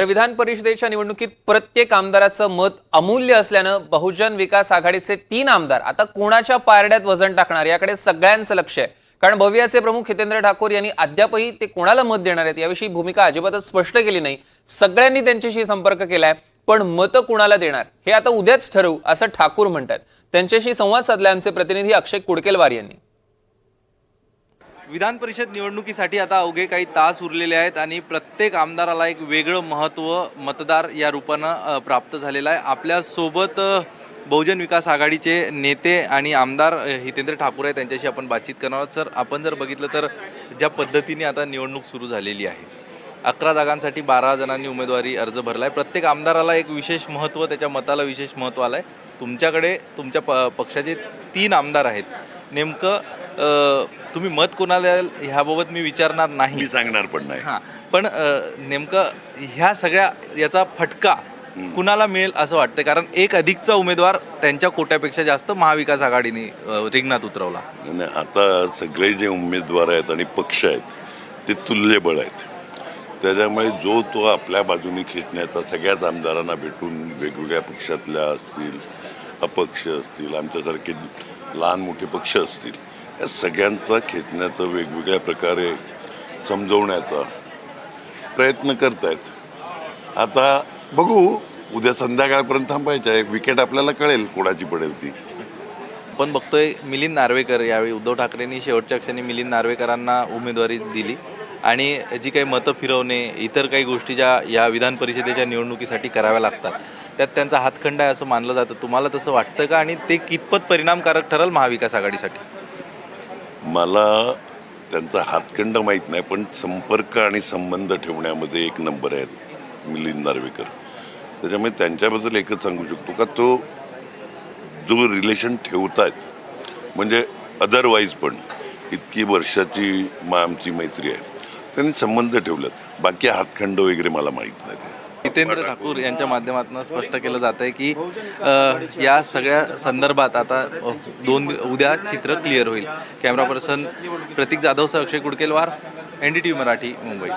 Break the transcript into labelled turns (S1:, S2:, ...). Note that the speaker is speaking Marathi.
S1: तर विधान परिषदेच्या निवडणुकीत प्रत्येक आमदाराचं मत अमूल्य असल्यानं बहुजन विकास आघाडीचे 3 आमदार आता कोणाच्या पारड्यात वजन टाकणार याकडे सगळ्यांचं लक्ष आहे। कारण भवियाचे प्रमुख हितेंद्र ठाकूर यांनी अद्यापही ते कोणाला मत देणार आहेत याविषयी भूमिका अजिबातच स्पष्ट केली नाही। सगळ्यांनी त्यांच्याशी संपर्क केलाय, पण मत कोणाला देणार हे आता उद्याच ठरवू असं ठाकूर म्हणतात। त्यांच्याशी संवाद साधला आमचे प्रतिनिधी अक्षय कुडकेलवार यांनी।
S2: विधान परिषद निवडणुकीसाठी आता अवघे काही तास उरलेले आहेत आणि प्रत्येक आमदाराला एक वेगळं महत्त्व मतदार या रूपानं प्राप्त झालेलं आहे। आपल्या सोबत बहुजन विकास आघाडीचे नेते आणि आमदार हितेंद्र ठाकूर आहेत, त्यांच्याशी आपण बातचीत करणार आहोत। सर, आपण जर बघितलं तर ज्या पद्धतीने आता निवडणूक सुरू झालेली आहे, 11 जागांसाठी 12 जणांनी उमेदवारी अर्ज भरला आहे। प्रत्येक आमदाराला एक विशेष महत्त्व, त्याच्या मताला विशेष महत्त्व आलं आहे। तुमच्याकडे तुमच्या पक्षाचे 3 आमदार आहेत, नेमकं तुम्ही मत कोणाला द्याल ह्याबाबत मी विचारणार नाही,
S3: मी सांगणार पण नाही।
S2: हां, पण नेमकं ह्या सगळ्या याचा फटका कुणाला मिळेल असं वाटतं? कारण एक अधिकचा उमेदवार त्यांच्या कोट्यापेक्षा जास्त महाविकास आघाडीने रिंगणात उतरवला।
S3: नाही, आता सगळे जे उमेदवार आहेत आणि पक्ष आहेत ते तुल्यबळ आहेत, त्याच्यामुळे जो तो आपल्या बाजूने खेचण्याचा सगळ्याच आमदारांना भेटून, वेगवेगळ्या पक्षातल्या असतील, अपक्ष असतील, आमच्यासारखे लहान मोठे पक्ष असतील, या सगळ्यांचा खेचण्याचा, वेगवेगळ्या प्रकारे समजवण्याचा प्रयत्न करतायत। आता बघू, उद्या संध्याकाळपर्यंत थांबायचं आहे, विकेट आपल्याला कळेल कोणाची पडेल ती।
S2: आपण बघतोय मिलिंद नार्वेकर, यावेळी उद्धव ठाकरेंनी शेवटच्या क्षणी मिलिंद नार्वेकरांना उमेदवारी दिली आणि जी काही मतं फिरवणे, इतर काही गोष्टी ज्या या विधान परिषदेच्या निवडणुकीसाठी कराव्या लागतात, त्यात त्यांचा हातखंडा आहे असं मानलं जातं। तुम्हाला तसं वाटतं का? आणि ते कितपत परिणामकारक ठरेल महाविकास आघाडीसाठी?
S3: मला त्यांचा हातखंड माहीत नाही, पण संपर्क आणि संबंध ठेवण्यामध्ये एक नंबर आहेत मिलिंद नार्वेकर। त्याच्यामुळे त्यांच्याबद्दल एकच सांगू शकतो का, तो जो रिलेशन ठेवतायत, म्हणजे अदरवाईज पण इतकी वर्षाची आमची मैत्री आहे, त्यांनी संबंध ठेवलेत। बाकी हातखंड वगैरे मला माहीत नाही।
S2: हितेंद्र ठाकूर यांच्या माध्यमातून स्पष्ट केलं जात आहे की या सगळ्या संदर्भात आता उद्या चित्र क्लिअर होईल। कॅमेरा पर्सन प्रतीक जाधवसह अक्षय कुडकेलवार, NDTV मराठी, मुंबई।